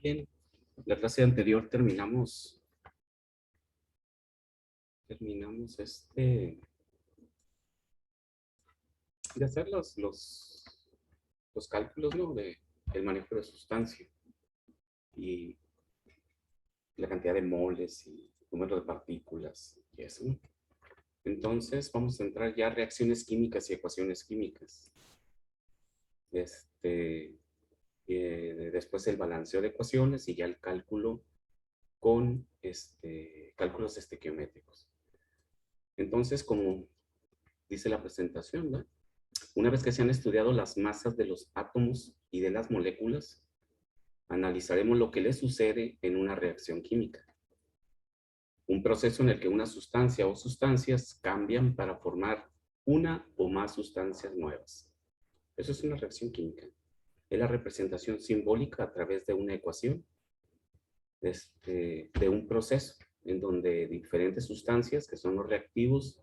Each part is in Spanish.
Bien, la clase anterior terminamos de hacer los cálculos, ¿no? El manejo de sustancia y la cantidad de moles y número de partículas y eso, ¿no? Entonces vamos a entrar ya a reacciones químicas y ecuaciones químicas. Después el balanceo de ecuaciones y ya el cálculo con cálculos estequiométricos. Entonces, como dice la presentación, ¿no? Una vez que se han estudiado las masas de los átomos y de las moléculas, analizaremos lo que les sucede en una reacción química. Un proceso en el que una sustancia o sustancias cambian para formar una o más sustancias nuevas. Eso es una reacción química. Es la representación simbólica a través de una ecuación de un proceso en donde diferentes sustancias, que son los reactivos,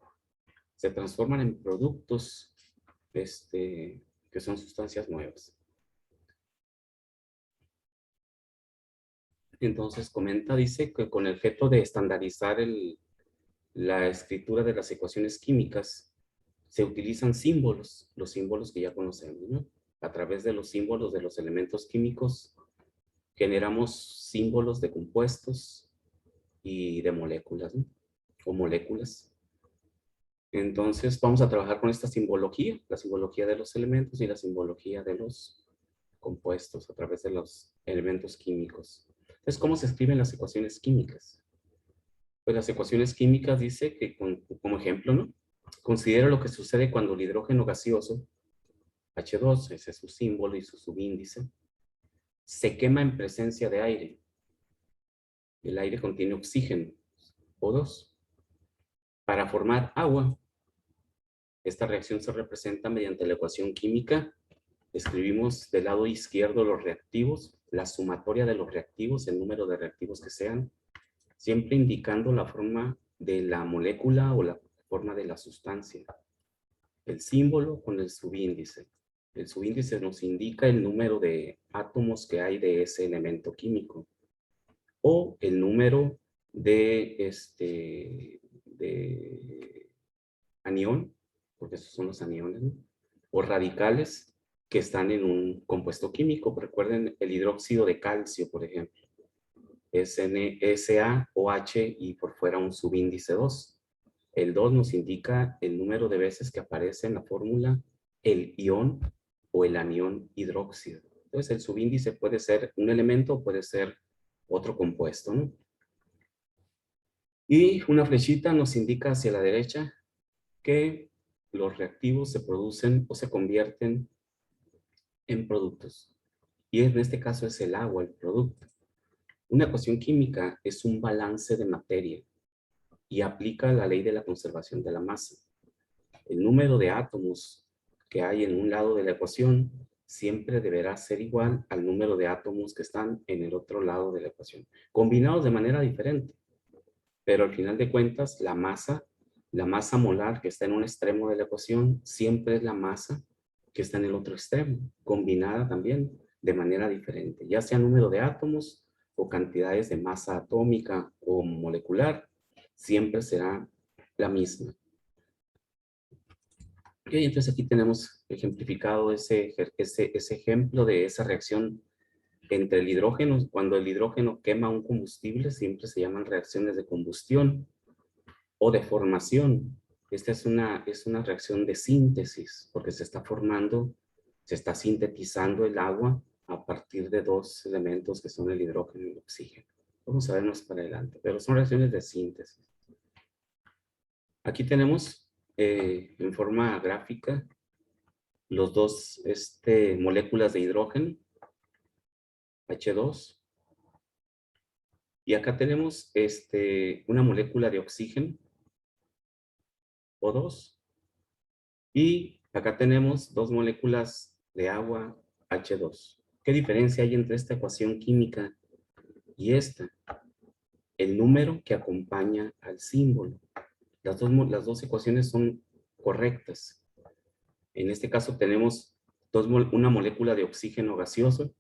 se transforman en productos que son sustancias nuevas. Entonces dice que con el objeto de estandarizar la escritura de las ecuaciones químicas, se utilizan símbolos, los símbolos que ya conocemos, ¿no? A través de los símbolos de los elementos químicos, generamos símbolos de compuestos y de moléculas, ¿no? O moléculas. Entonces vamos a trabajar con esta simbología, la simbología de los elementos y la simbología de los compuestos a través de los elementos químicos. Entonces, ¿cómo se escriben las ecuaciones químicas? Pues las ecuaciones químicas dice que, como ejemplo, ¿no? Considera lo que sucede cuando el hidrógeno gaseoso, H2, ese es su símbolo y su subíndice, se quema en presencia de aire. El aire contiene oxígeno, O2. Para formar agua, esta reacción se representa mediante la ecuación química. Escribimos del lado izquierdo los reactivos, la sumatoria de los reactivos, el número de reactivos que sean, siempre indicando la forma de la molécula o la forma de la sustancia. El símbolo con el subíndice. El subíndice nos indica el número de átomos que hay de ese elemento químico o el número de anión, porque esos son los aniones, ¿no? O radicales que están en un compuesto químico. Recuerden el hidróxido de calcio, por ejemplo. SaOH y por fuera un subíndice 2. El 2 nos indica el número de veces que aparece en la fórmula el ion o el anión hidróxido. Entonces el subíndice puede ser un elemento o puede ser otro compuesto, ¿no? Y una flechita nos indica hacia la derecha que los reactivos se producen o se convierten en productos. Y en este caso es el agua, el producto. Una ecuación química es un balance de materia y aplica la ley de la conservación de la masa. El número de átomos que hay en un lado de la ecuación siempre deberá ser igual al número de átomos que están en el otro lado de la ecuación, combinados de manera diferente. Pero al final de cuentas, la masa molar que está en un extremo de la ecuación siempre es la masa que está en el otro extremo, combinada también de manera diferente, ya sea número de átomos o cantidades de masa atómica o molecular, siempre será la misma. Ok, entonces aquí tenemos ejemplificado ese ejemplo de esa reacción entre el hidrógeno. Cuando el hidrógeno quema un combustible, siempre se llaman reacciones de combustión o de formación. Esta es una reacción de síntesis, porque se está formando, se está sintetizando el agua a partir de dos elementos que son el hidrógeno y el oxígeno. Vamos a ver más para adelante, pero son reacciones de síntesis. Aquí tenemos en forma gráfica los dos moléculas de hidrógeno, H2, y acá tenemos una molécula de oxígeno, O2, y acá tenemos dos moléculas de agua, H2. ¿Qué diferencia hay entre esta ecuación química y esta? El número que acompaña al símbolo. Las dos ecuaciones son correctas. En este caso tenemos una molécula de oxígeno gaseoso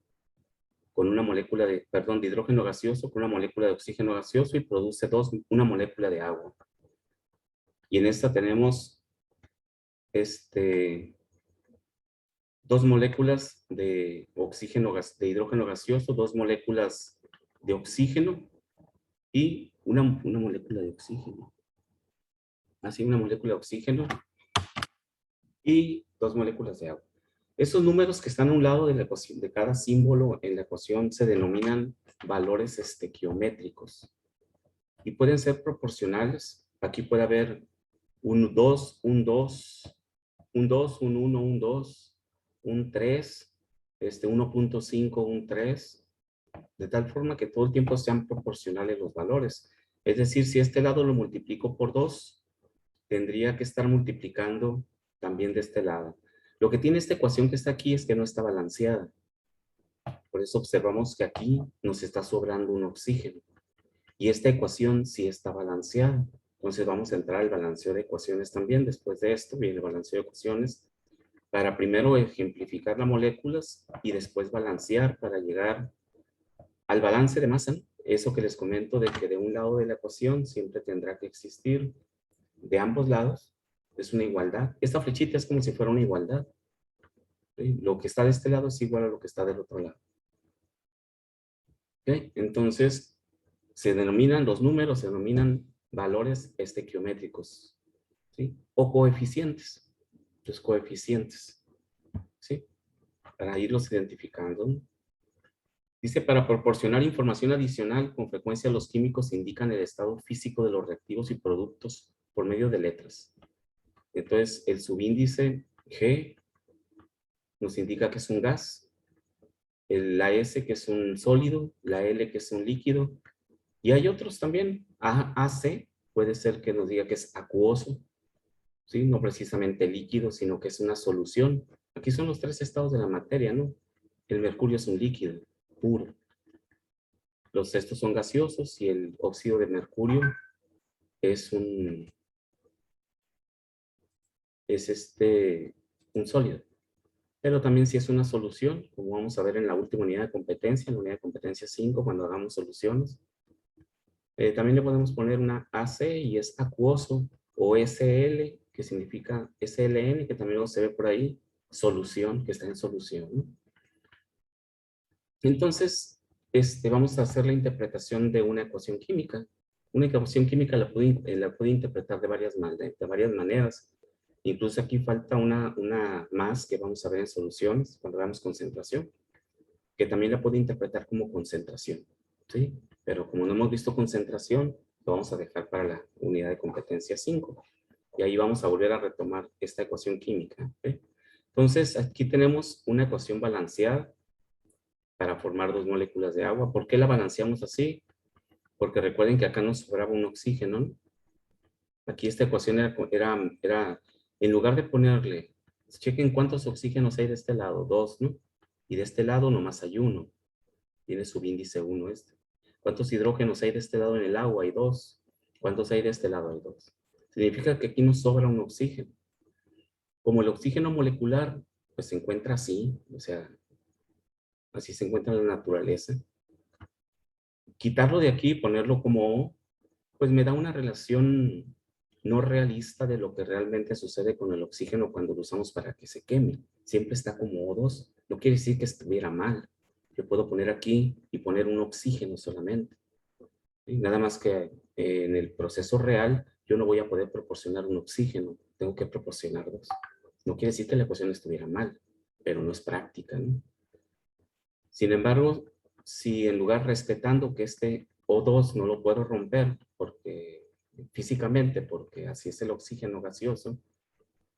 con una molécula de, perdón, de hidrógeno gaseoso con una molécula de oxígeno gaseoso y produce una molécula de agua. Y en esta tenemos dos moléculas de oxígeno, de hidrógeno gaseoso, dos moléculas de oxígeno y una molécula de oxígeno. Así, una molécula de oxígeno y dos moléculas de agua. Esos números que están a un lado de la ecuación, de cada símbolo en la ecuación, se denominan valores estequiométricos y pueden ser proporcionales. Aquí puede haber un 2, un 2, un 2, un 1, un 2, un 3, 1.5, un 3, de tal forma que todo el tiempo sean proporcionales los valores. Es decir, si este lado lo multiplico por 2, tendría que estar multiplicando también de este lado. Lo que tiene esta ecuación que está aquí es que no está balanceada. Por eso observamos que aquí nos está sobrando un oxígeno. Y esta ecuación sí está balanceada. Entonces vamos a entrar al balanceo de ecuaciones también. Después de esto viene el balanceo de ecuaciones para primero ejemplificar las moléculas y después balancear para llegar al balance de masa. Eso que les comento de que de un lado de la ecuación siempre tendrá que existir de ambos lados. Es una igualdad. Esta flechita es como si fuera una igualdad. ¿Sí? Lo que está de este lado es igual a lo que está del otro lado. ¿Sí? Entonces, los números se denominan valores estequiométricos, ¿sí? O coeficientes. Los coeficientes, ¿sí? Para irlos identificando, ¿no? Dice, para proporcionar información adicional, con frecuencia los químicos indican el estado físico de los reactivos y productos por medio de letras. Entonces, el subíndice G nos indica que es un gas, la S que es un sólido, la L que es un líquido, y hay otros también. AC puede ser que nos diga que es acuoso, ¿sí? No precisamente líquido, sino que es una solución. Aquí son los tres estados de la materia, ¿no? El mercurio es un líquido puro. Estos son gaseosos y el óxido de mercurio es un sólido. Pero también si es una solución, como vamos a ver en la última unidad de competencia, en la unidad de competencia 5, cuando hagamos soluciones. También le podemos poner una AC y es acuoso, o SL, que significa SLN, que también se ve por ahí, solución, que está en solución, ¿no? Entonces, vamos a hacer la interpretación de una ecuación química. Una ecuación química la puede interpretar de varias maneras. Incluso aquí falta una más que vamos a ver en soluciones, cuando veamos concentración, que también la puede interpretar como concentración, ¿sí? Pero como no hemos visto concentración, lo vamos a dejar para la unidad de competencia 5. Y ahí vamos a volver a retomar esta ecuación química, ¿sí? Entonces, aquí tenemos una ecuación balanceada para formar dos moléculas de agua. ¿Por qué la balanceamos así? Porque recuerden que acá nos sobraba un oxígeno, ¿no? Aquí esta ecuación era, en lugar de ponerle, chequen cuántos oxígenos hay de este lado, 2, ¿no? Y de este lado nomás hay 1. Tiene subíndice 1 este. ¿Cuántos hidrógenos hay de este lado en el agua? Hay 2. ¿Cuántos hay de este lado? Hay 2. Significa que aquí nos sobra un oxígeno. Como el oxígeno molecular, pues se encuentra así, o sea, así se encuentra en la naturaleza. Quitarlo de aquí y ponerlo como O, pues me da una relación no realista de lo que realmente sucede con el oxígeno cuando lo usamos para que se queme. Siempre está como O2. No quiere decir que estuviera mal. Yo puedo poner aquí y poner un oxígeno solamente. ¿Sí? Nada más que en el proceso real yo no voy a poder proporcionar un oxígeno. Tengo que proporcionar dos. No quiere decir que la ecuación estuviera mal, pero no es práctica, ¿no? Sin embargo, si en lugar respetando que este O2 no lo puedo romper porque físicamente, porque así es el oxígeno gaseoso,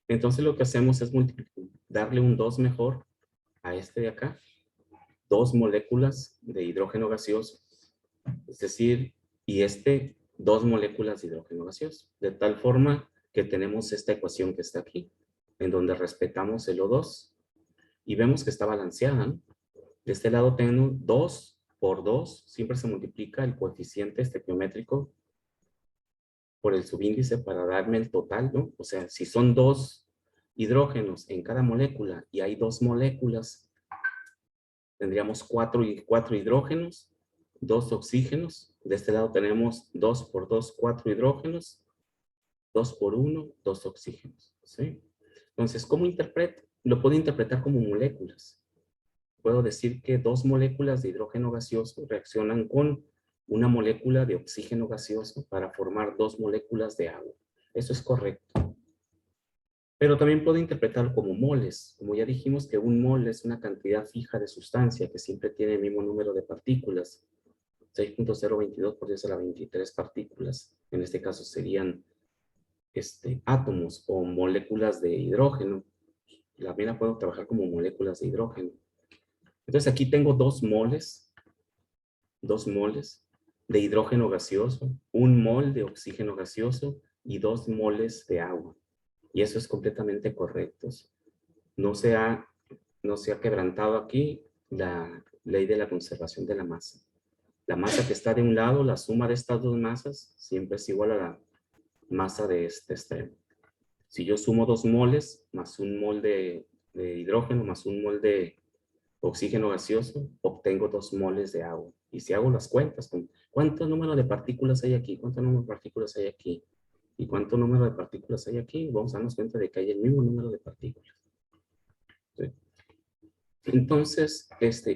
entonces lo que hacemos es darle un 2 mejor a este de acá, dos moléculas de hidrógeno gaseoso, es decir, y dos moléculas de hidrógeno gaseoso, de tal forma que tenemos esta ecuación que está aquí, en donde respetamos el O2 y vemos que está balanceada, ¿no? De este lado tengo 2 por 2, siempre se multiplica el coeficiente estequiométrico por el subíndice para darme el total, ¿no? O sea, si son 2 hidrógenos en cada molécula y hay 2 moléculas, tendríamos 4 hidrógenos, 2 oxígenos. De este lado tenemos 2 por 2, 4 hidrógenos, 2 por 1, 2 oxígenos. ¿Sí? Entonces, ¿cómo interpreto? Lo puedo interpretar como moléculas. Puedo decir que 2 moléculas de hidrógeno gaseoso reaccionan con una molécula de oxígeno gaseoso para formar 2 moléculas de agua. Eso es correcto. Pero también puedo interpretarlo como moles. Como ya dijimos que un mol es una cantidad fija de sustancia que siempre tiene el mismo número de partículas. 6.022 por 10 a la 23 partículas. En este caso serían átomos o moléculas de hidrógeno. También la puedo trabajar como moléculas de hidrógeno. Entonces aquí tengo 2 moles de hidrógeno gaseoso, 1 mol de oxígeno gaseoso y 2 moles de agua. Y eso es completamente correcto. No se ha quebrantado aquí la ley de la conservación de la masa. La masa que está de un lado, la suma de estas 2 masas, siempre es igual a la masa de este extremo. Si yo sumo 2 moles, más 1 mol de hidrógeno, más 1 mol de oxígeno gaseoso, obtengo 2 moles de agua. Y si hago las cuentas, ¿cuánto número de partículas hay aquí? ¿Cuánto número de partículas hay aquí? ¿Y cuánto número de partículas hay aquí? Vamos a darnos cuenta de que hay el mismo número de partículas. ¿Sí? Entonces,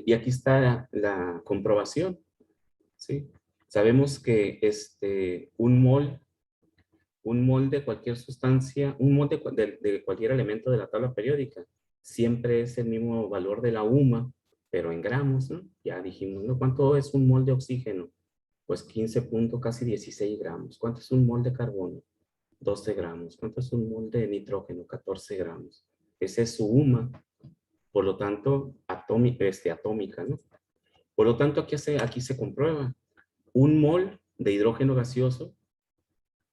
y aquí está la comprobación. ¿Sí? Sabemos que un mol de cualquier sustancia, un mol de cualquier elemento de la tabla periódica, siempre es el mismo valor de la UMA, pero en gramos, ¿no? Ya dijimos, ¿no? ¿Cuánto es un mol de oxígeno? Pues 15 casi 16 gramos. ¿Cuánto es un mol de carbono? 12 gramos. ¿Cuánto es un mol de nitrógeno? 14 gramos. Esa es su UMA, por lo tanto, atómica, ¿no? Por lo tanto, aquí se comprueba. Un mol de hidrógeno gaseoso,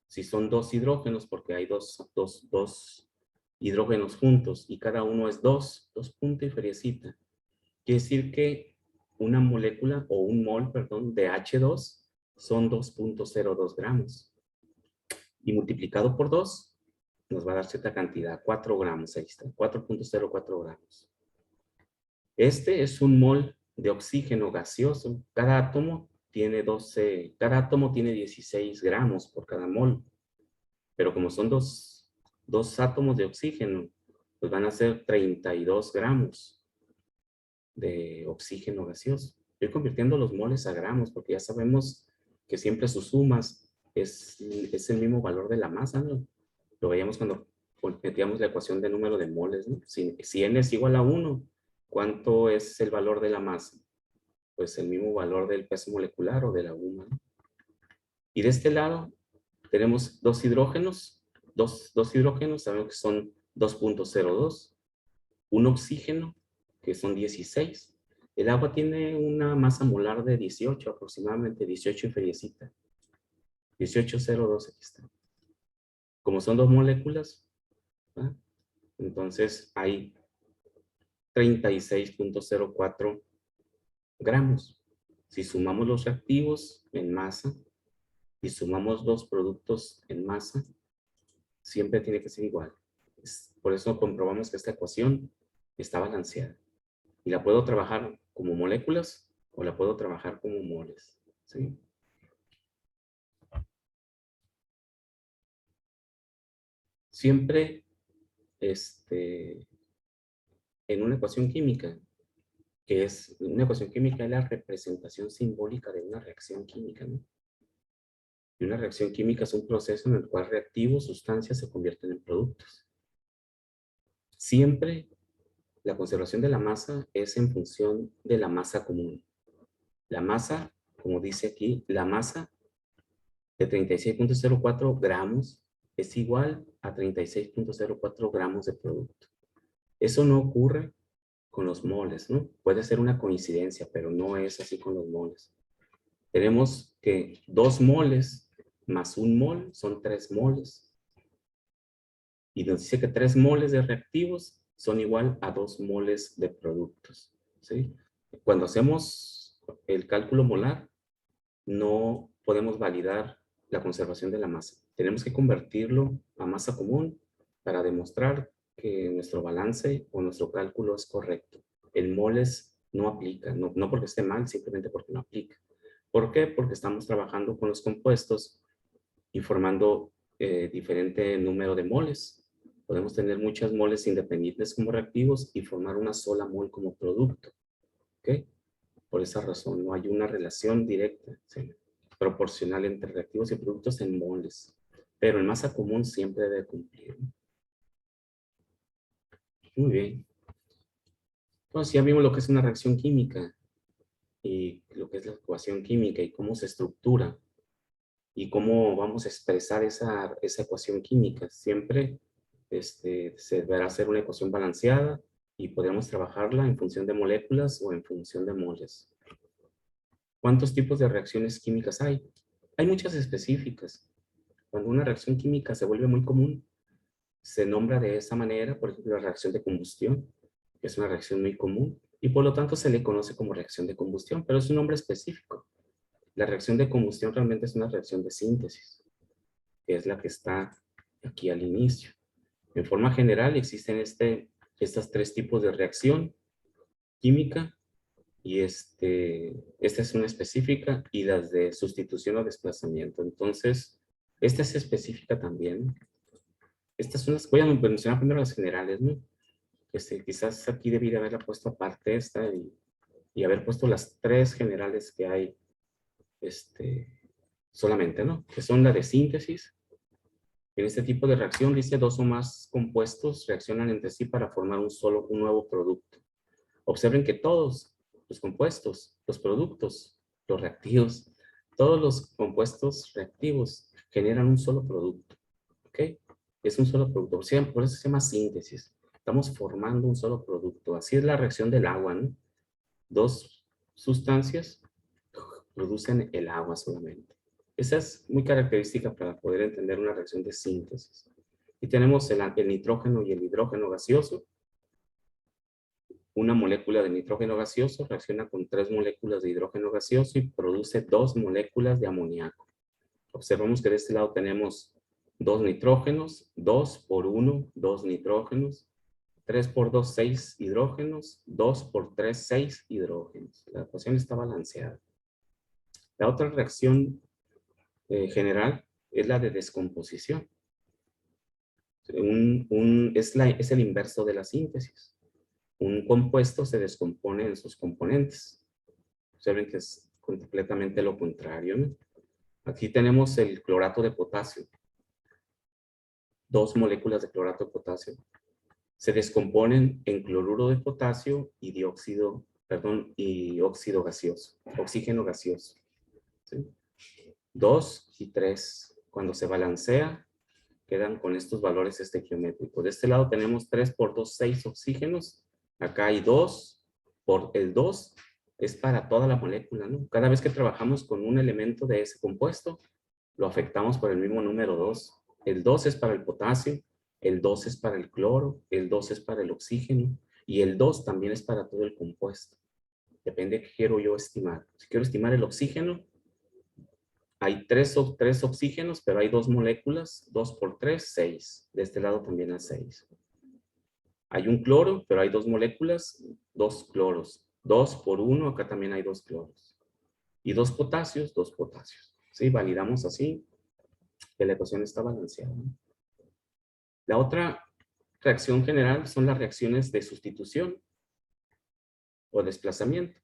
si son 2 hidrógenos, porque hay dos hidrógenos juntos y cada uno es 2 puntos y feriecita. Quiere decir que una molécula o un mol, perdón, de H2 son 2.02 gramos. Y multiplicado por 2 nos va a dar cierta cantidad, 4 gramos, ahí está, 4.04 gramos. Este es un mol de oxígeno gaseoso. Cada átomo tiene 16 gramos por cada mol. Pero como son dos átomos de oxígeno, pues van a ser 32 gramos de oxígeno gaseoso. Estoy convirtiendo los moles a gramos porque ya sabemos que siempre sus sumas es el mismo valor de la masa, ¿no? Lo veíamos cuando metíamos la ecuación de número de moles, ¿no? Si n es igual a 1, ¿cuánto es el valor de la masa? Pues el mismo valor del peso molecular o de la UMA, ¿no? Y de este lado tenemos 2 hidrógenos, dos hidrógenos, sabemos que son 2.02, un oxígeno, que son 16. El agua tiene una masa molar de 18, aproximadamente 18 y feriecita. 18.02, aquí está. Como son 2 moléculas, ¿verdad? Entonces hay 36.04 gramos. Si sumamos los reactivos en masa y sumamos los productos en masa, siempre tiene que ser igual. Por eso comprobamos que esta ecuación está balanceada. Y la puedo trabajar como moléculas o la puedo trabajar como moles. ¿Sí? Siempre en una ecuación química, que es una ecuación química, es la representación simbólica de una reacción química, ¿no? Y una reacción química es un proceso en el cual reactivos, sustancias se convierten en productos. Siempre la conservación de la masa es en función de la masa común. La masa, como dice aquí, la masa de 36.04 gramos es igual a 36.04 gramos de producto. Eso no ocurre con los moles, ¿no? Puede ser una coincidencia, pero no es así con los moles. Tenemos que 2 moles más 1 mol son 3 moles. Y nos dice que 3 moles de reactivos son igual a 2 moles de productos, ¿sí? Cuando hacemos el cálculo molar, no podemos validar la conservación de la masa. Tenemos que convertirlo a masa común para demostrar que nuestro balance o nuestro cálculo es correcto. El moles no aplica, no porque esté mal, simplemente porque no aplica. ¿Por qué? Porque estamos trabajando con los compuestos y formando diferente número de moles. Podemos tener muchas moles independientes como reactivos y formar una sola mol como producto. ¿Ok? Por esa razón, no hay una relación directa, ¿sí?, proporcional entre reactivos y productos en moles. Pero en masa común siempre debe cumplir, ¿no? Muy bien. Entonces ya vimos lo que es una reacción química y lo que es la ecuación química y cómo se estructura y cómo vamos a expresar esa ecuación química. Siempre se deberá hacer una ecuación balanceada y podemos trabajarla en función de moléculas o en función de moles. ¿Cuántos tipos de reacciones químicas hay? Hay muchas específicas. Cuando una reacción química se vuelve muy común, se nombra de esa manera, por ejemplo, la reacción de combustión, que es una reacción muy común, y por lo tanto se le conoce como reacción de combustión, pero es un nombre específico. La reacción de combustión realmente es una reacción de síntesis, que es la que está aquí al inicio. En forma general existen estos tres tipos de reacción química, y esta es una específica, y las de sustitución o desplazamiento. Entonces, esta es específica también. Estas son las, voy a mencionar primero las generales, ¿no? Quizás aquí debería haberla puesto aparte esta y haber puesto las tres generales que hay solamente, ¿no? Que son la de síntesis. En este tipo de reacción dice dos o más compuestos reaccionan entre sí para formar un nuevo producto. Observen que todos los compuestos, los productos, los reactivos, todos los compuestos reactivos generan un solo producto. ¿Ok? Es un solo producto. O sea, por eso se llama síntesis. Estamos formando un solo producto. Así es la reacción del agua, ¿no? Dos sustancias producen el agua solamente. Esa es muy característica para poder entender una reacción de síntesis. Y tenemos el nitrógeno y el hidrógeno gaseoso. Una molécula de nitrógeno gaseoso reacciona con 3 moléculas de hidrógeno gaseoso y produce 2 moléculas de amoníaco. Observamos que de este lado tenemos 2 nitrógenos, 2 por 1, 2 nitrógenos, 3 por 2, 6 hidrógenos, 2 por 3, 6 hidrógenos. La ecuación está balanceada. La otra reacción general es la de descomposición. Es el inverso de la síntesis. Un compuesto se descompone en sus componentes. Observen que es completamente lo contrario, ¿no? Aquí tenemos el clorato de potasio. 2 moléculas de clorato de potasio se descomponen en cloruro de potasio y óxido gaseoso, oxígeno gaseoso. ¿Sí? 2 y 3. Cuando se balancea, quedan con estos valores geométricos. De este lado tenemos 3 por 2, 6 oxígenos. Acá hay 2. Por el 2 es para toda la molécula, ¿no? Cada vez que trabajamos con un elemento de ese compuesto, lo afectamos por el mismo número 2. El 2 es para el potasio, el 2 es para el cloro, el 2 es para el oxígeno, y el 2 también es para todo el compuesto. Depende de qué quiero yo estimar. Si quiero estimar el oxígeno, hay 3 oxígenos, pero hay 2 moléculas, 2 por 3, 6. De este lado también hay 6. Hay un cloro, pero hay 2 moléculas, 2 cloros. 2 por 1, acá también hay 2 cloros. Y 2 potasios, 2 potasios. ¿Sí? Validamos así que la ecuación está balanceada. La otra reacción general son las reacciones de sustitución o desplazamiento.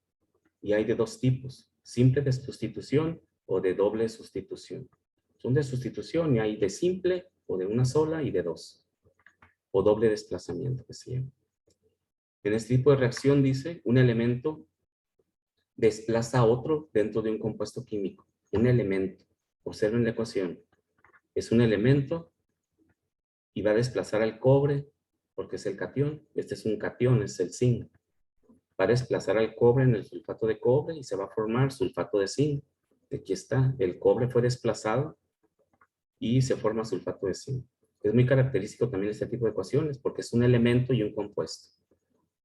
Y hay de 2 tipos: simple de sustitución o de doble sustitución. Son de sustitución y hay de simple o de una sola y de 2. O doble desplazamiento que se llama. En este tipo de reacción dice, un elemento desplaza a otro dentro de un compuesto químico. Un elemento. Observen la ecuación. Es un elemento y va a desplazar al cobre porque es el catión. Este es un catión, es el zinc. Va a desplazar al cobre en el sulfato de cobre y se va a formar sulfato de zinc. Aquí está, el cobre fue desplazado y se forma sulfato de zinc. Es muy característico también este tipo de ecuaciones porque es un elemento y un compuesto.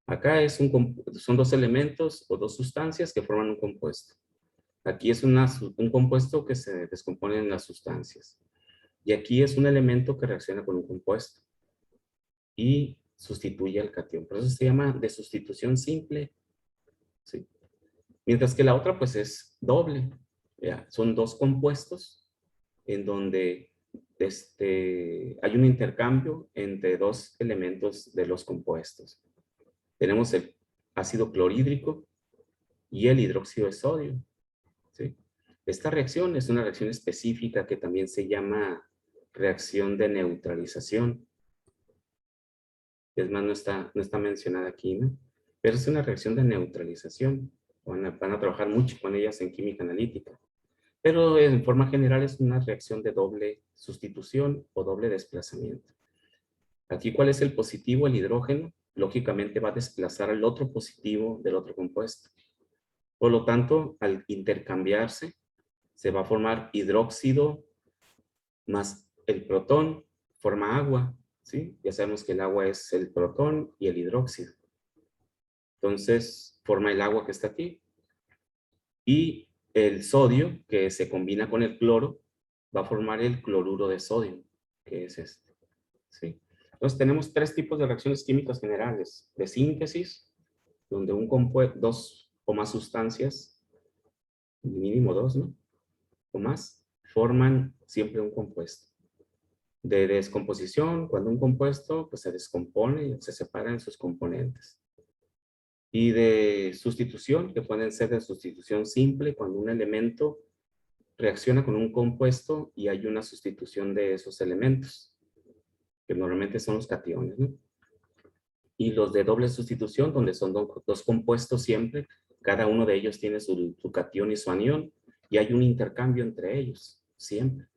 Acá son 2 elementos o 2 sustancias que forman un compuesto. Aquí es un compuesto que se descompone en las sustancias. Y aquí es un elemento que reacciona con un compuesto. Y sustituye al catión. Por eso se llama de sustitución simple, ¿sí? Mientras que la otra pues es doble. ¿Ya? Son dos compuestos en donde hay un intercambio entre dos elementos de los compuestos. Tenemos el ácido clorhídrico y el hidróxido de sodio, ¿sí? Esta reacción es una reacción específica que también se llama reacción de neutralización. Es más, no está mencionada aquí, ¿no? Pero es una reacción de neutralización. Van a trabajar mucho con ellas en química analítica. Pero en forma general es una reacción de doble sustitución o doble desplazamiento. Aquí, ¿cuál es el positivo? El hidrógeno, lógicamente va a desplazar al otro positivo del otro compuesto. Por lo tanto, al intercambiarse, se va a formar hidróxido más el protón, forma agua, ¿sí? Ya sabemos que el agua es el protón y el hidróxido. Entonces, forma el agua que está aquí. Y el sodio, que se combina con el cloro, va a formar el cloruro de sodio, que es este, ¿sí? Entonces, tenemos tres tipos de reacciones químicas generales. De síntesis, donde dos o más sustancias, mínimo dos, ¿no? O más, forman siempre un compuesto. De descomposición, cuando un compuesto pues, se descompone y se separa en sus componentes. Y de sustitución, que pueden ser de sustitución simple, cuando un elemento reacciona con un compuesto y hay una sustitución de esos elementos, que normalmente son los cationes, ¿no? Y los de doble sustitución, donde son dos compuestos siempre, cada uno de ellos tiene su catión y su anión, y hay un intercambio entre ellos, siempre.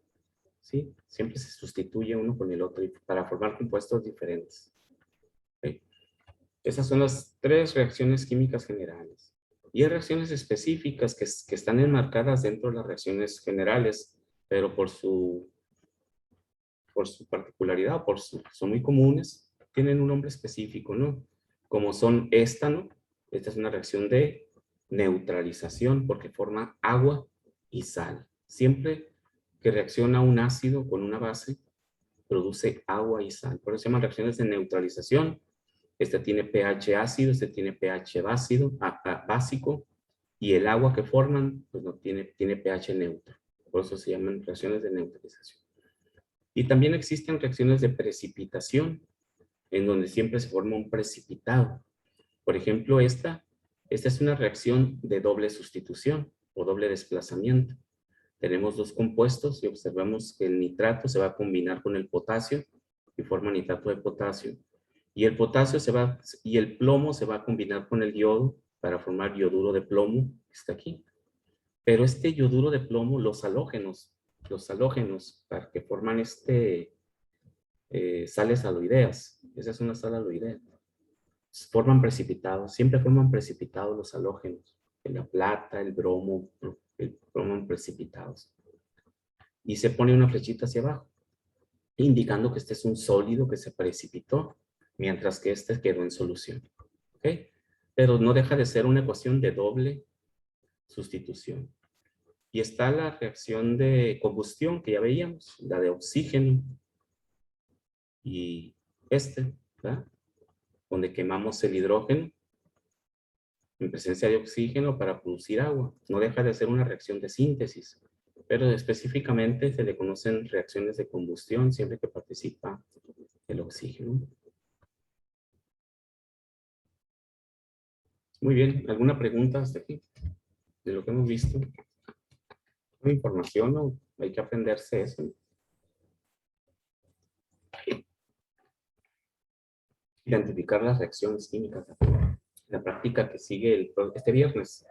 ¿Sí? Siempre se sustituye uno con el otro para formar compuestos diferentes. ¿Sí? Esas son las tres reacciones químicas generales. Y hay reacciones específicas que están enmarcadas dentro de las reacciones generales, pero por su particularidad, son muy comunes, tienen un nombre específico, ¿no? Como son éstano, esta es una reacción de neutralización porque forma agua y sal. Siempre que reacciona un ácido con una base, produce agua y sal. Por eso se llaman reacciones de neutralización. Este tiene pH ácido, este tiene pH básico, y el agua que forman pues no tiene pH neutro. Por eso se llaman reacciones de neutralización. Y también existen reacciones de precipitación, en donde siempre se forma un precipitado. Por ejemplo, esta es una reacción de doble sustitución o doble desplazamiento. Tenemos dos compuestos y observamos que el nitrato se va a combinar con el potasio y forma nitrato de potasio. Y el plomo se va a combinar con el yodo para formar yoduro de plomo, que está aquí. Pero este yoduro de plomo, los halógenos para que forman sales aloideas, esa es una sal aloidea, forman precipitados, siempre forman precipitados los halógenos, la plata, el bromo, forman precipitados. Y se pone una flechita hacia abajo, indicando que este es un sólido que se precipitó, mientras que este quedó en solución. ¿Ok? Pero no deja de ser una ecuación de doble sustitución. Y está la reacción de combustión que ya veíamos, la de oxígeno y ¿verdad? Donde quemamos el hidrógeno en presencia de oxígeno para producir agua. No deja de ser una reacción de síntesis, pero específicamente se le conocen reacciones de combustión siempre que participa el oxígeno. Muy bien, ¿alguna pregunta hasta aquí de lo que hemos visto? ¿Una información o hay que aprenderse eso? Identificar las reacciones químicas. La práctica que sigue este viernes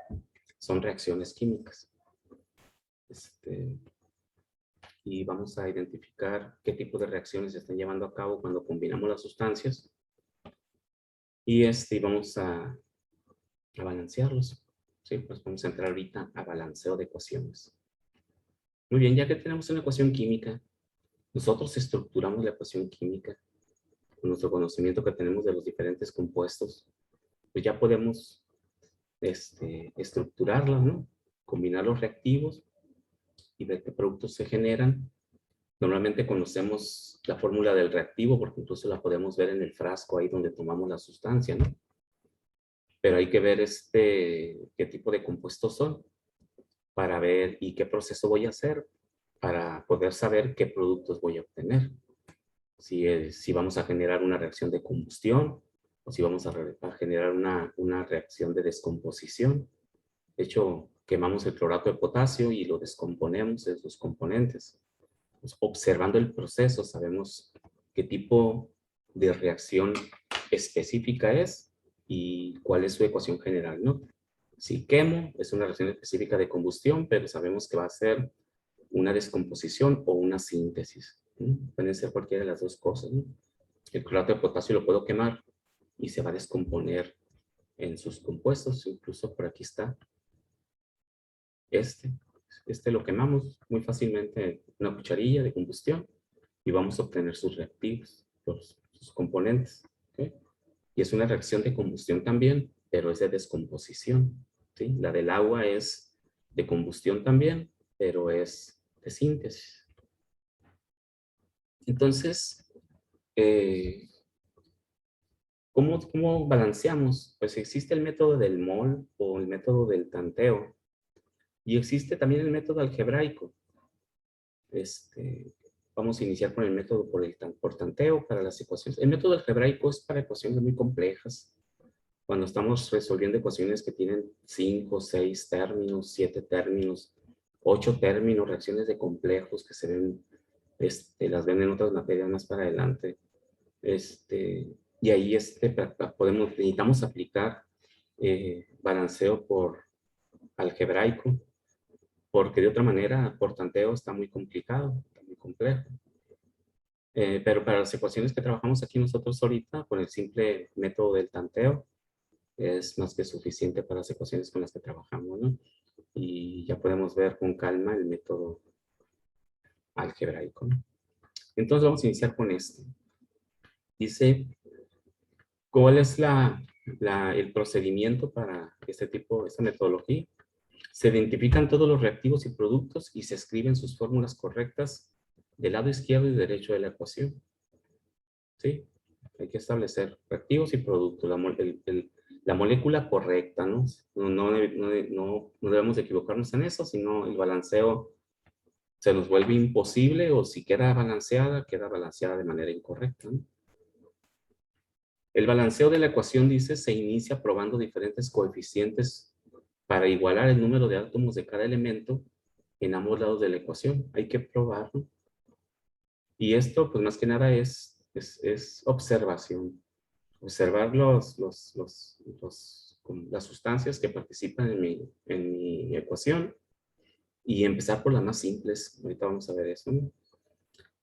son reacciones químicas. Y vamos a identificar qué tipo de reacciones se están llevando a cabo cuando combinamos las sustancias. Y vamos a balancearlos. Sí, pues vamos a entrar ahorita a balanceo de ecuaciones. Muy bien, ya que tenemos una ecuación química, nosotros estructuramos la ecuación química con nuestro conocimiento que tenemos de los diferentes compuestos. Pues ya podemos estructurarla, ¿no? Combinar los reactivos y ver qué productos se generan Normalmente conocemos la fórmula del reactivo porque incluso la podemos ver en el frasco ahí donde tomamos la sustancia, ¿no? Pero hay que ver qué tipo de compuestos son para ver y qué proceso voy a hacer para poder saber qué productos voy a obtener. Si vamos a generar una reacción de combustión o si vamos a generar una reacción de descomposición. De hecho, quemamos el clorato de potasio y lo descomponemos en sus componentes. Pues, observando el proceso sabemos qué tipo de reacción específica es y cuál es su ecuación general, ¿no? Si quemo, es una reacción específica de combustión, pero sabemos que va a ser una descomposición o una síntesis, ¿no? Pueden ser cualquiera de las dos cosas, ¿no? El clorato de potasio lo puedo quemar y se va a descomponer en sus compuestos, incluso por aquí está este lo quemamos muy fácilmente en una cucharilla de combustión y vamos a obtener sus reactivos, sus componentes, ¿ok? Y es una reacción de combustión también, pero es de descomposición, ¿sí? La del agua es de combustión también, pero es de síntesis. Entonces, ¿cómo balanceamos? Pues existe el método del mol o el método del tanteo. Y existe también el método algebraico. Vamos a iniciar con el método por tanteo para las ecuaciones. El método algebraico es para ecuaciones muy complejas. Cuando estamos resolviendo ecuaciones que tienen 5, 6 términos, 7 términos, 8 términos, reacciones de complejos que se ven, las ven en otras materias más para adelante. Y ahí necesitamos aplicar balanceo por algebraico, porque de otra manera, por tanteo está muy complicado, está muy complejo. Pero para las ecuaciones que trabajamos aquí nosotros ahorita, con el simple método del tanteo, es más que suficiente para las ecuaciones con las que trabajamos, ¿no? Y ya podemos ver con calma el método algebraico, ¿no? Entonces vamos a iniciar con este. Dice, ¿cuál es el procedimiento para esta metodología? Se identifican todos los reactivos y productos y se escriben sus fórmulas correctas del lado izquierdo y derecho de la ecuación. ¿Sí? Hay que establecer reactivos y productos, la molécula correcta, ¿no? No debemos equivocarnos en eso, sino el balanceo se nos vuelve imposible o si queda balanceada de manera incorrecta, ¿no? El balanceo de la ecuación, dice, se inicia probando diferentes coeficientes para igualar el número de átomos de cada elemento en ambos lados de la ecuación. Hay que probarlo. Y esto, pues más que nada, es observación. Observar las sustancias que participan en mi ecuación y empezar por las más simples. Ahorita vamos a ver eso, ¿no?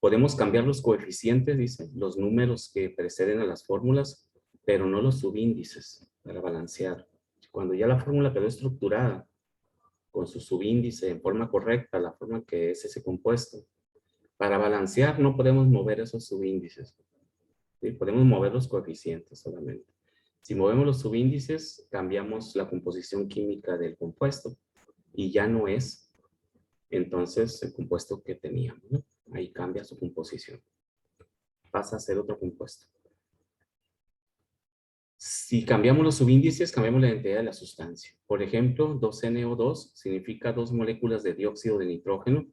Podemos cambiar los coeficientes, dice, los números que preceden a las fórmulas, pero no los subíndices para balancear. Cuando ya la fórmula quedó estructurada con su subíndice en forma correcta, la forma que es ese compuesto, para balancear no podemos mover esos subíndices. ¿Sí? Podemos mover los coeficientes solamente. Si movemos los subíndices, cambiamos la composición química del compuesto y ya no es entonces el compuesto que teníamos, ¿no? Ahí cambia su composición. Pasa a ser otro compuesto. Si cambiamos los subíndices, cambiamos la identidad de la sustancia. Por ejemplo, 2NO2 significa 2 moléculas de dióxido de nitrógeno,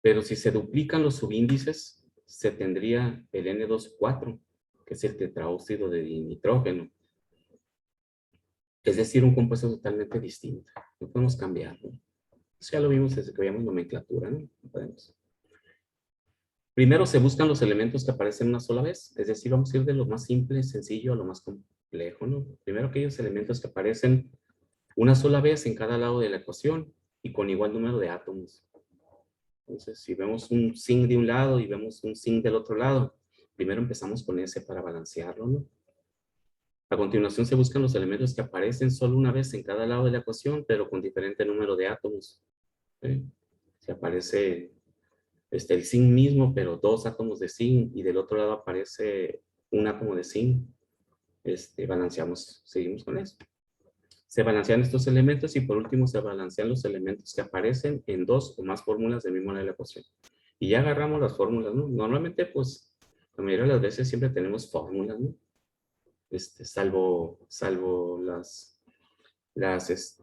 pero si se duplican los subíndices, se tendría el N2,4, que es el tetraóxido de nitrógeno. Es decir, un compuesto totalmente distinto. No podemos cambiarlo. Eso ya lo vimos desde que veíamos nomenclatura, ¿no? No podemos. Primero se buscan los elementos que aparecen una sola vez. Es decir, vamos a ir de lo más simple, sencillo, a lo más complejo, ¿no? Primero aquellos elementos que aparecen una sola vez en cada lado de la ecuación y con igual número de átomos. Entonces, si vemos un zinc de un lado y vemos un zinc del otro lado, primero empezamos con ese para balancearlo, ¿no? A continuación se buscan los elementos que aparecen solo una vez en cada lado de la ecuación, pero con diferente número de átomos. ¿Sí? Si aparece el zinc mismo, pero 2 átomos de zinc, y del otro lado aparece un átomo de zinc, balanceamos, seguimos con eso. Se balancean estos elementos y por último se balancean los elementos que aparecen en 2 o más fórmulas del mismo de la ecuación. Y ya agarramos las fórmulas, ¿no? Normalmente, pues, la mayoría de las veces siempre tenemos fórmulas, ¿no? Salvo las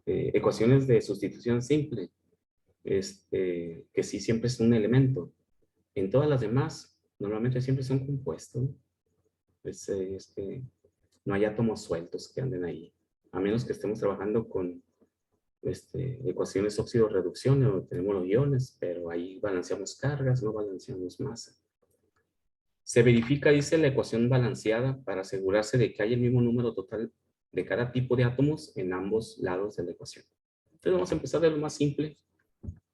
ecuaciones de sustitución simple, que sí siempre es un elemento. En todas las demás, normalmente siempre son compuestos, ¿no? No hay átomos sueltos que anden ahí, a menos que estemos trabajando con ecuaciones óxido-reducción, o tenemos los iones, pero ahí balanceamos cargas, no balanceamos masa. Se verifica, dice, la ecuación balanceada para asegurarse de que hay el mismo número total de cada tipo de átomos en ambos lados de la ecuación. Entonces vamos a empezar de lo más simple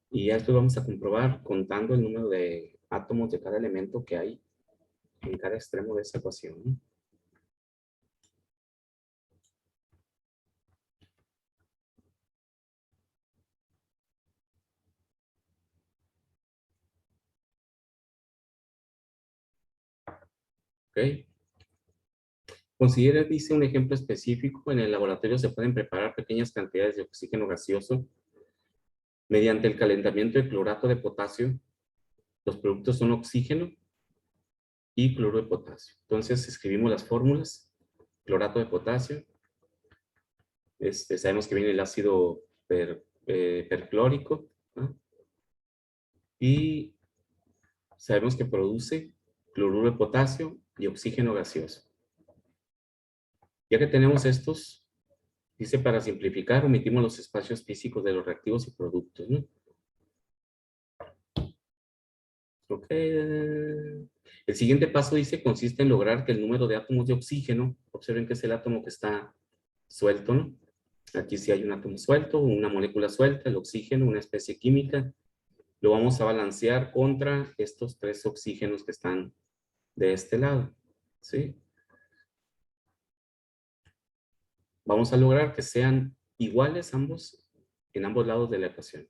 y ya después vamos a comprobar contando el número de átomos de cada elemento que hay en cada extremo de esa ecuación, ¿no? ¿Ok? Considere, dice, un ejemplo específico. En el laboratorio se pueden preparar pequeñas cantidades de oxígeno gaseoso mediante el calentamiento de clorato de potasio. Los productos son oxígeno y cloruro de potasio. Entonces escribimos las fórmulas. Clorato de potasio. Sabemos que viene el ácido perclórico, ¿no? Y sabemos que produce cloruro de potasio y oxígeno gaseoso. Ya que tenemos estos, dice, para simplificar, omitimos los espacios físicos de los reactivos y productos, ¿no? Ok. El siguiente paso, dice, consiste en lograr que el número de átomos de oxígeno, observen que es el átomo que está suelto, ¿no? Aquí sí hay un átomo suelto, una molécula suelta, el oxígeno, una especie química. Lo vamos a balancear contra estos tres oxígenos que están de este lado, ¿sí? Vamos a lograr que sean iguales ambos en ambos lados de la ecuación.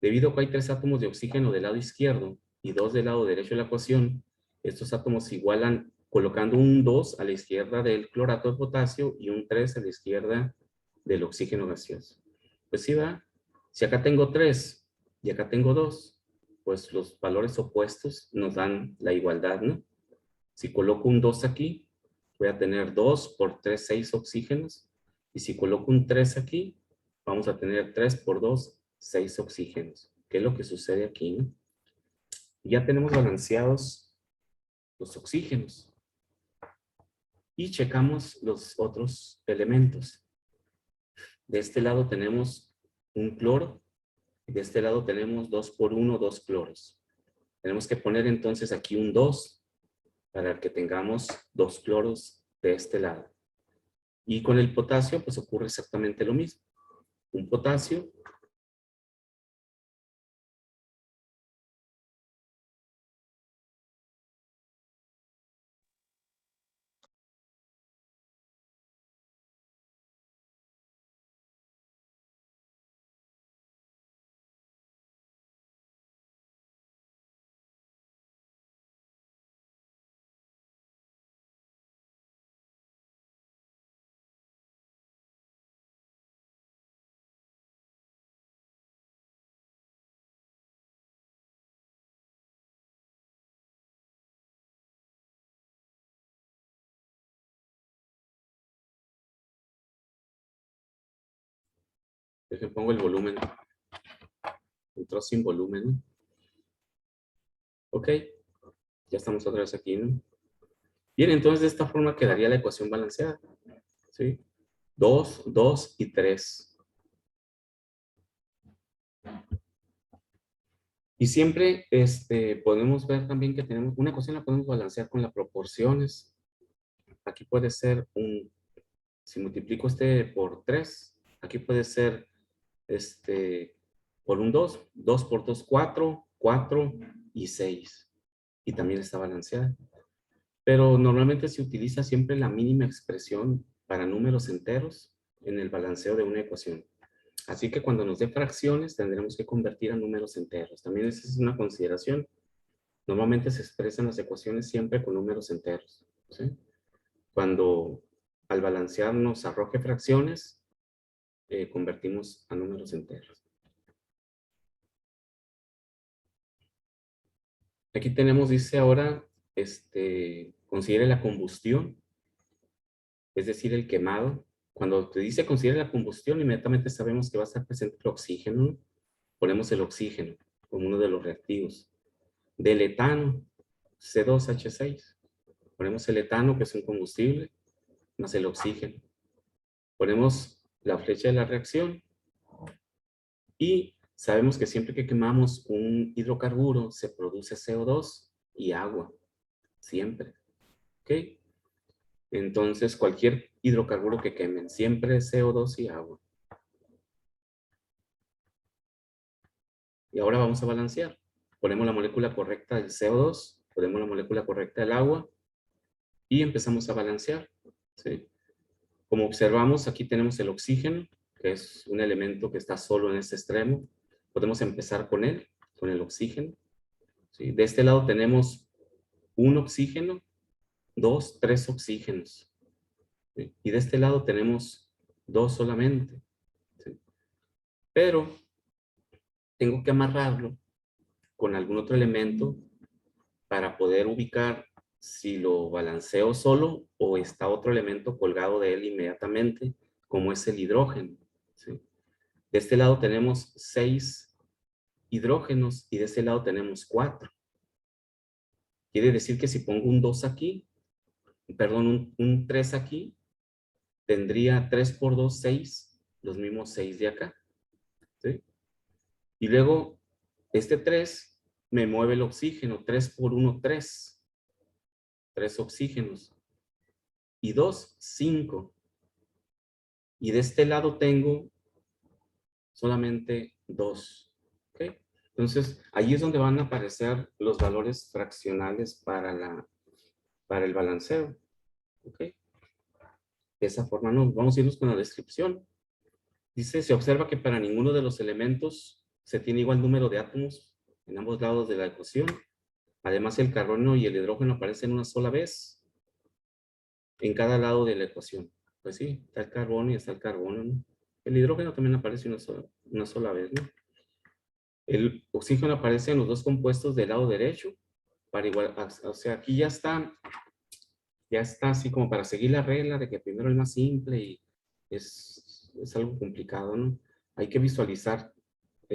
Debido a que hay tres átomos de oxígeno del lado izquierdo y dos del lado derecho de la ecuación, estos átomos se igualan colocando un 2 a la izquierda del clorato de potasio y un 3 a la izquierda del oxígeno gaseoso. Pues sí, va. Si acá tengo 3 y acá tengo 2, pues los valores opuestos nos dan la igualdad, ¿no? Si coloco un 2 aquí, voy a tener 2 por 3, 6 oxígenos. Y si coloco un 3 aquí, vamos a tener 3 por 2, 6 oxígenos. ¿Qué es lo que sucede aquí, no? Ya tenemos balanceados los oxígenos. Y checamos los otros elementos. De este lado tenemos un cloro. De este lado tenemos 2 por 1, 2 cloros. Tenemos que poner entonces aquí un 2 para que tengamos 2 cloros de este lado. Y con el potasio, pues ocurre exactamente lo mismo. Un potasio deje pongo el volumen, entró sin volumen, ¿no? Ok, ya estamos otra vez aquí, ¿no? Bien, entonces de esta forma quedaría la ecuación balanceada, ¿sí? 2, 2 y 3. Y siempre podemos ver también que tenemos una ecuación, la podemos balancear con las proporciones. Aquí puede ser si multiplico por 3, aquí puede ser por un 2, 2 por 2, 4, 4 y 6. Y también está balanceada. Pero normalmente se utiliza siempre la mínima expresión para números enteros en el balanceo de una ecuación. Así que cuando nos dé fracciones tendremos que convertir a números enteros. También esa es una consideración. Normalmente se expresan las ecuaciones siempre con números enteros, ¿sí? Cuando al balancear nos arroje fracciones, convertimos a números enteros. Aquí tenemos, dice ahora, considere la combustión, es decir, el quemado. Cuando te dice considere la combustión, inmediatamente sabemos que va a estar presente el oxígeno, ¿no? Ponemos el oxígeno como uno de los reactivos. Del etano, C2H6. Ponemos el etano, que es un combustible, más el oxígeno. Ponemos la flecha de la reacción y sabemos que siempre que quemamos un hidrocarburo se produce CO2 y agua. Siempre. ¿Ok? Entonces, cualquier hidrocarburo que quemen, siempre es CO2 y agua. Y ahora vamos a balancear. Ponemos la molécula correcta del CO2, ponemos la molécula correcta del agua y empezamos a balancear. ¿Sí? Como observamos, aquí tenemos el oxígeno, que es un elemento que está solo en este extremo. Podemos empezar con él, con el oxígeno. ¿Sí? De este lado tenemos un oxígeno, dos, tres oxígenos. ¿Sí? Y de este lado tenemos dos solamente. ¿Sí? Pero tengo que amarrarlo con algún otro elemento para poder ubicar si lo balanceo solo o está otro elemento colgado de él inmediatamente, como es el hidrógeno. ¿Sí? De este lado tenemos 6 hidrógenos y de este lado tenemos 4. Quiere decir que si pongo un 2 aquí, perdón, un 3 aquí, tendría 3 por 2, 6, los mismos 6 de acá. ¿Sí? Y luego, este 3 me mueve el oxígeno, 3 por 1, 3. 3 oxígenos. Y 2, 5. Y de este lado tengo solamente 2. ¿Ok? Entonces, ahí es donde van a aparecer los valores fraccionales para el balanceo. ¿Ok? De esa forma nos vamos a irnos con la descripción. Dice, se observa que para ninguno de los elementos se tiene igual número de átomos en ambos lados de la ecuación. Además, el carbono y el hidrógeno aparecen una sola vez en cada lado de la ecuación. Pues sí, está el carbono y está el carbono, ¿no? El hidrógeno también aparece una sola vez, ¿no? El oxígeno aparece en los dos compuestos del lado derecho, para igual, o sea, aquí ya está así como para seguir la regla de que primero el más simple y es algo complicado, ¿no? Hay que visualizar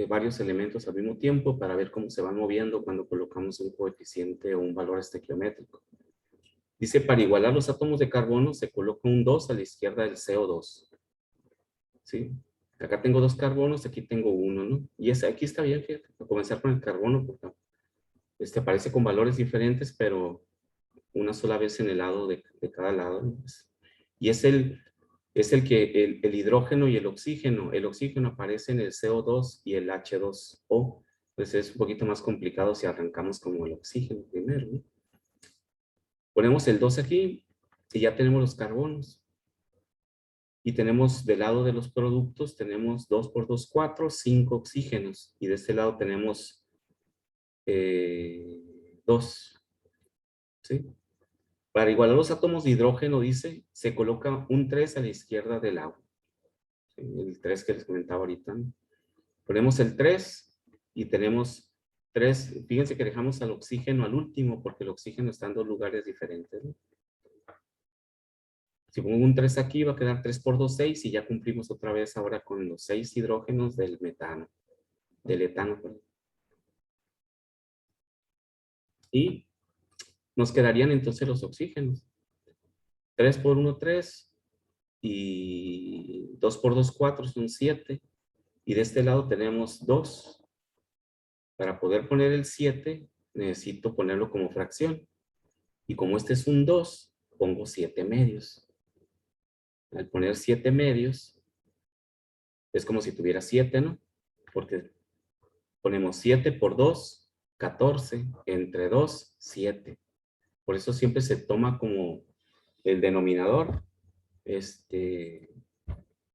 varios elementos al mismo tiempo para ver cómo se van moviendo cuando colocamos un coeficiente o un valor estequiométrico. Dice, para igualar los átomos de carbono se coloca un 2 a la izquierda del CO2. ¿Sí? Acá tengo 2 carbonos, aquí tengo uno, ¿no? Y aquí está bien, fíjate, para comenzar con el carbono, porque aparece con valores diferentes, pero una sola vez en el lado de cada lado, ¿no? Y es el hidrógeno y el oxígeno. El oxígeno aparece en el CO2 y el H2O. Pues es un poquito más complicado si arrancamos como el oxígeno primero, ¿no? Ponemos el 2 aquí y ya tenemos los carbonos. Y tenemos del lado de los productos, tenemos 2 por 2, 4, 5 oxígenos. Y de este lado tenemos 2. ¿Sí? Para igualar los átomos de hidrógeno, dice, se coloca un 3 a la izquierda del agua. ¿Sí? El 3 que les comentaba ahorita, ¿no? Ponemos el 3 y tenemos 3. Fíjense que dejamos al oxígeno al último porque el oxígeno está en dos lugares diferentes, ¿no? Si pongo un 3 aquí, va a quedar 3 por 2, 6 y ya cumplimos otra vez ahora con los 6 hidrógenos del metano, del etano, perdón. Y nos quedarían entonces los oxígenos. 3 por 1, 3 y 2 por 2, 4 son 7. Y de este lado tenemos 2. Para poder poner el 7, necesito ponerlo como fracción. Y como este es un 2, pongo 7 medios. Al poner 7 medios, es como si tuviera 7, ¿no? Porque ponemos 7 por 2, 14, entre 2, 7. Por eso siempre se toma como el denominador, el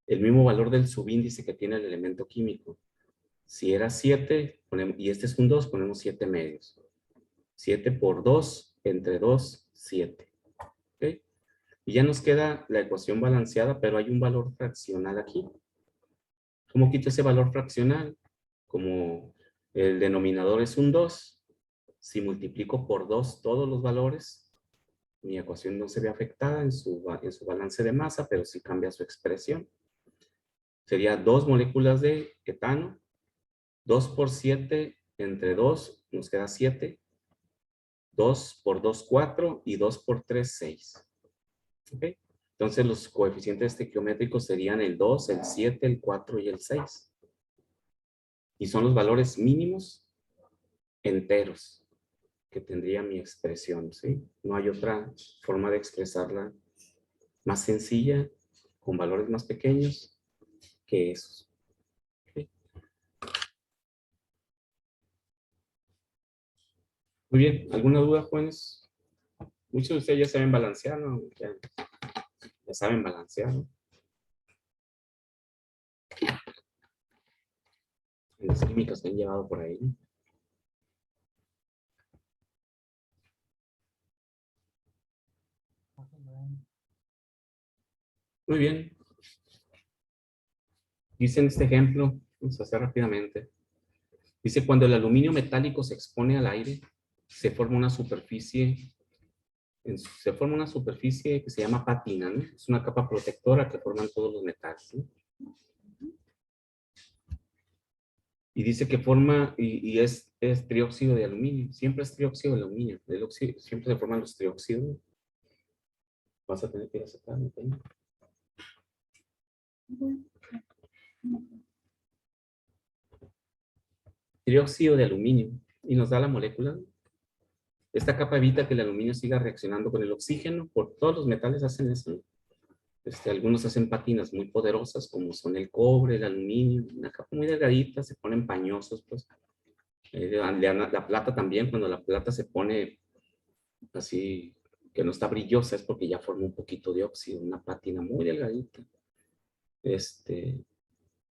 mismo valor del subíndice que tiene el elemento químico. Si era 7, y este es un 2, ponemos 7 medios. 7 por 2, entre 2, 7. ¿Okay? Y ya nos queda la ecuación balanceada, pero hay un valor fraccional aquí. ¿Cómo quito ese valor fraccional? Como el denominador es un 2, Si multiplico por 2 todos los valores, mi ecuación no se ve afectada en su balance de masa, pero sí cambia su expresión. Sería 2 moléculas de etano, 2 por 7 entre 2, nos queda 7. 2 por 2, 4 y 2 por 3, 6. ¿Ok? Entonces los coeficientes estequiométricos serían el 2, el 7, el 4 y el 6. Y son los valores mínimos enteros que tendría mi expresión, ¿sí? No hay otra forma de expresarla más sencilla, con valores más pequeños que esos. ¿Ok? Muy bien, ¿alguna duda, jóvenes? Muchos de ustedes ya saben balancear, ¿no? Ya saben balancear, ¿no? En las químicas que han llevado por ahí, ¿no? Muy bien. Dice en este ejemplo, vamos a hacer rápidamente. Dice, cuando el aluminio metálico se expone al aire, se forma una superficie, que se llama pátina, ¿no? Es una capa protectora que forman todos los metales, ¿no? Y dice que forma, y es trióxido de aluminio. Siempre es trióxido de aluminio. Siempre se forman los trióxidos. Vas a tener que ir a sacar, ¿no? Trióxido de aluminio. Y nos da la molécula. Esta capa evita que el aluminio siga reaccionando con el oxígeno. Por todos los metales hacen eso, ¿no? Algunos hacen pátinas muy poderosas, como son el cobre, el aluminio, una capa muy delgadita, se ponen pañosos, pues. La plata también, cuando la plata se pone así, que no está brillosa, es porque ya forma un poquito de óxido, una pátina muy delgadita. Y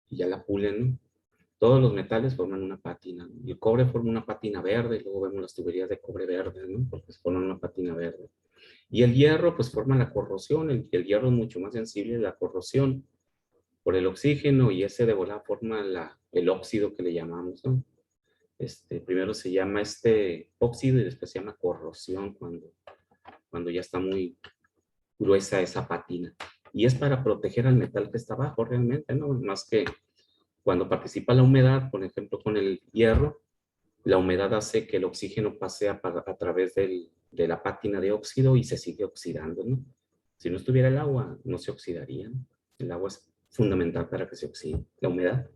ya la pulen, ¿no? Todos los metales forman una pátina, ¿no? Y el cobre forma una pátina verde, y luego vemos las tuberías de cobre verde, ¿no? Porque se forman una pátina verde. Y el hierro, pues forma la corrosión. El hierro es mucho más sensible a la corrosión por el oxígeno, y ese de volada forma el óxido que le llamamos, ¿no? Primero se llama óxido y después se llama corrosión cuando ya está muy gruesa esa pátina. Y es para proteger al metal que está abajo realmente, ¿no? Más que cuando participa la humedad, por ejemplo con el hierro, la humedad hace que el oxígeno pase a través de la pátina de óxido y se sigue oxidando, ¿no? Si no estuviera el agua, no se oxidaría, ¿no? El agua es fundamental para que se oxide, la humedad.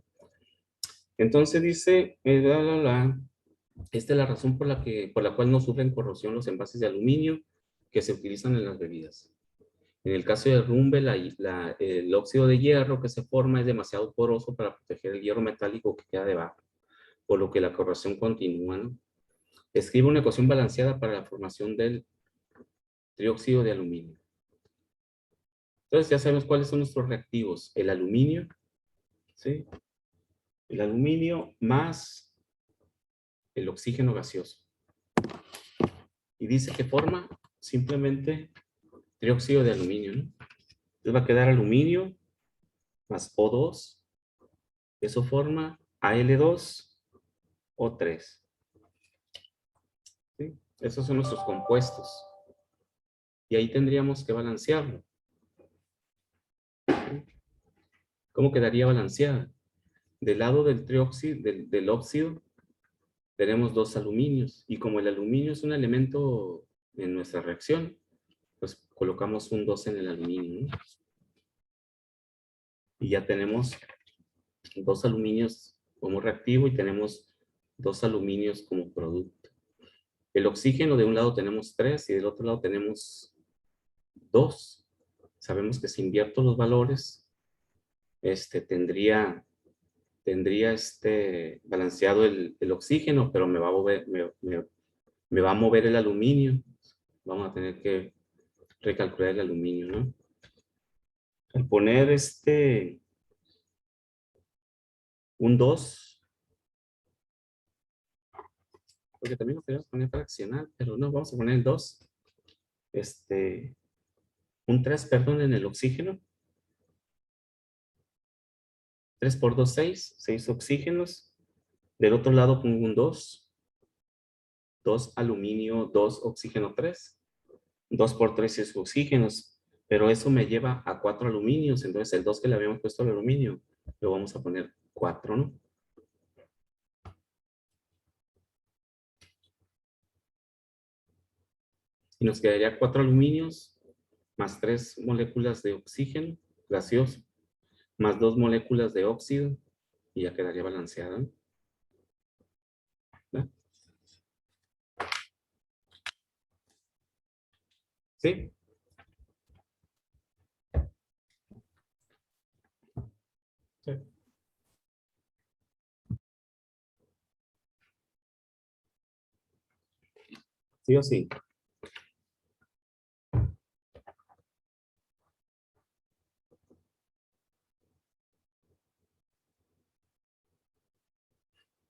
Entonces dice, esta es la razón por la cual no sufren corrosión los envases de aluminio que se utilizan en las bebidas. En el caso del derrumbe, el óxido de hierro que se forma es demasiado poroso para proteger el hierro metálico que queda debajo, por lo que la corrosión continúa, ¿no? Escribe una ecuación balanceada para la formación del trióxido de aluminio. Entonces ya sabemos cuáles son nuestros reactivos. El aluminio, ¿sí? El aluminio más el oxígeno gaseoso. Y dice que forma simplemente trióxido de aluminio, ¿no? Entonces va a quedar aluminio más O2. Eso forma Al2O3. ¿Sí? Esos son nuestros compuestos. Y ahí tendríamos que balancearlo. ¿Sí? ¿Cómo quedaría balanceada? Del lado del trióxido, del óxido, tenemos 2 aluminios. Y como el aluminio es un elemento en nuestra reacción, pues colocamos un 2 en el aluminio, ¿no? Y ya tenemos 2 aluminios como reactivo y tenemos 2 aluminios como producto. El oxígeno de un lado tenemos 3 y del otro lado tenemos 2. Sabemos que si invierto los valores, tendría balanceado el oxígeno, pero me va a mover, me va a mover el aluminio. Vamos a tener que recalcular el aluminio, ¿no? Al poner un 2, porque también lo queríamos poner fraccional, pero no, vamos a poner el 2. Un 3, perdón, en el oxígeno. 3 por 2, 6. 6 oxígenos. Del otro lado pongo un 2. 2 aluminio, 2 oxígeno 3. 2 por 3 es oxígenos, pero eso me lleva a 4 aluminios. Entonces el 2 que le habíamos puesto al aluminio, lo vamos a poner 4, ¿no? Y nos quedaría 4 aluminios más 3 moléculas de oxígeno gaseoso, más 2 moléculas de óxido, y ya quedaría balanceada, ¿no? ¿verdad? ¿Sí? Sí. ¿Sí o sí?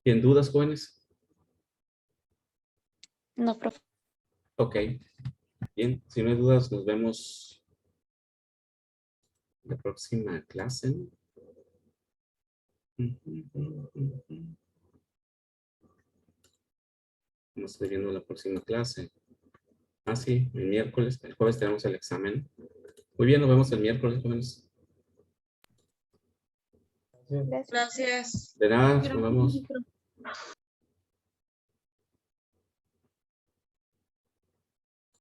¿Tienen dudas, jóvenes? No, profe. Ok. Bien, si no hay dudas, nos vemos en la próxima clase, ¿no? Nos estoy viendo la próxima clase. Ah, sí, el miércoles. El jueves tenemos el examen. Muy bien, nos vemos el miércoles, jóvenes. Gracias. De nada, nos vemos.